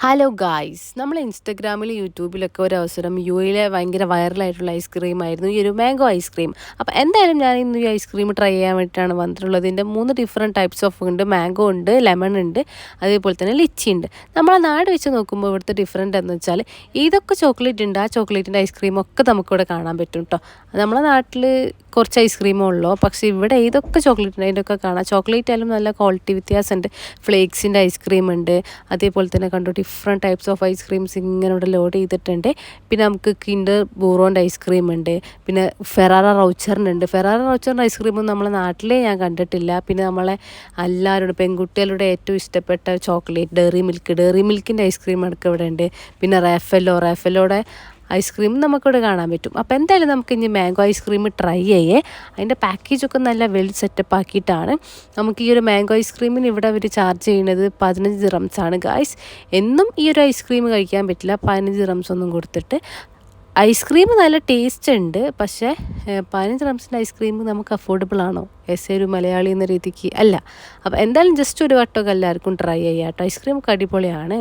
Hello guys, നമ്മൾ ഇൻസ്റ്റഗ്രാമിൽ യൂട്യൂബിലൊക്കെ ഒരു അവസരം യു എയിലെ ഭയങ്കര വൈറലായിട്ടുള്ള ഐസ്ക്രീമായിരുന്നു ഈ ഒരു മാംഗോ ഐസ്ക്രീം. അപ്പോൾ എന്തായാലും ഞാൻ ഇന്ന് ഈ ഐസ്ക്രീം ട്രൈ ചെയ്യാൻ വേണ്ടിയിട്ടാണ് വന്നിട്ടുള്ളത്. ഇതിൻ്റെ 3 ഡിഫറെൻറ്റ് ടൈപ്സ് ഓഫ് ഉണ്ട്. മാംഗോ ഉണ്ട്, ലെമൺ ഉണ്ട്, അതേപോലെ തന്നെ ലിച്ചി ഉണ്ട്. നമ്മളെ നാട് വെച്ച് നോക്കുമ്പോൾ ഇവിടുത്തെ ഡിഫറെൻ്റ് എന്ന് വെച്ചാൽ ഏതൊക്കെ ചോക്ലേറ്റ് ഉണ്ട് ആ ചോക്ലേറ്റിൻ്റെ ഐസ്ക്രീമൊക്കെ നമുക്കിവിടെ കാണാൻ പറ്റും കേട്ടോ. നമ്മളെ നാട്ടിൽ കുറച്ച് ഐസ്ക്രീമേ ഉള്ളൂ, പക്ഷേ ഇവിടെ ഏതൊക്കെ ചോക്ലേറ്റ് ഉണ്ട് അതിൻ്റെയൊക്കെ കാണാം. ചോക്ലേറ്റ് ആയാലും നല്ല ക്വാളിറ്റി വ്യത്യാസമുണ്ട്. ഫ്ലേക്സിൻ്റെ ഐസ്ക്രീം ഉണ്ട്, അതേപോലെ തന്നെ കണ്ടു ഡിഫറെൻറ്റ് ടൈപ്സ് ഓഫ് ഐസ്ക്രീംസ് ഇങ്ങനെ ഇവിടെ ലോഡ് ചെയ്തിട്ടുണ്ട്. പിന്നെ നമുക്ക് കിൻഡർ ബൂറോൻ്റെ ഐസ്ക്രീം ഉണ്ട്, പിന്നെ ഫെറാറ റൗച്ചറിനുണ്ട്. ഫെറാറ റൗച്ചറിൻ്റെ ഐസ്ക്രീമൊന്നും നമ്മളെ നാട്ടിലേ ഞാൻ കണ്ടിട്ടില്ല. പിന്നെ നമ്മളെ എല്ലാവരും പെൺകുട്ടികളുടെ ഏറ്റവും ഇഷ്ടപ്പെട്ട ചോക്ലേറ്റ് ഡെയറി മിൽക്കിൻ്റെ ഐസ്ക്രീം അടക്കം ഇവിടെ ഉണ്ട്. പിന്നെ റാഫെല്ലോയുടെ ഐസ്ക്രീം നമുക്കിവിടെ കാണാൻ പറ്റും. അപ്പോൾ എന്തായാലും നമുക്ക് ഇനി മാംഗോ ഐസ്ക്രീം ട്രൈ ചെയ്യേ. അതിൻ്റെ പാക്കേജൊക്കെ നല്ല വെൽ സെറ്റപ്പ് ആക്കിയിട്ടാണ്. നമുക്ക് ഈ ഒരു മാംഗോ ഐസ്ക്രീമിന് ഇവിടെ അവർ ചാർജ് ചെയ്യുന്നത് 15 ദിറംസാണ് ഗായ്സ്. എന്നും ഈ ഒരു ഐസ്ക്രീം കഴിക്കാൻ പറ്റില്ല 15 ദിറംസ് ഒന്നും കൊടുത്തിട്ട്. ഐസ്ക്രീം നല്ല ടേസ്റ്റ് ഉണ്ട്, പക്ഷേ 15 ദിറംസിൻ്റെ ഐസ്ക്രീം നമുക്ക് അഫോർഡബിൾ ആണോ? ഒരു മലയാളി എന്ന രീതിക്ക് അല്ല. അപ്പോൾ എന്തായാലും ജസ്റ്റ് ഒരു വട്ടമൊക്കെ എല്ലാവർക്കും ട്രൈ ചെയ്യാം കേട്ടോ. ഐസ്ക്രീം ഒക്കെ അടിപൊളിയാണ്.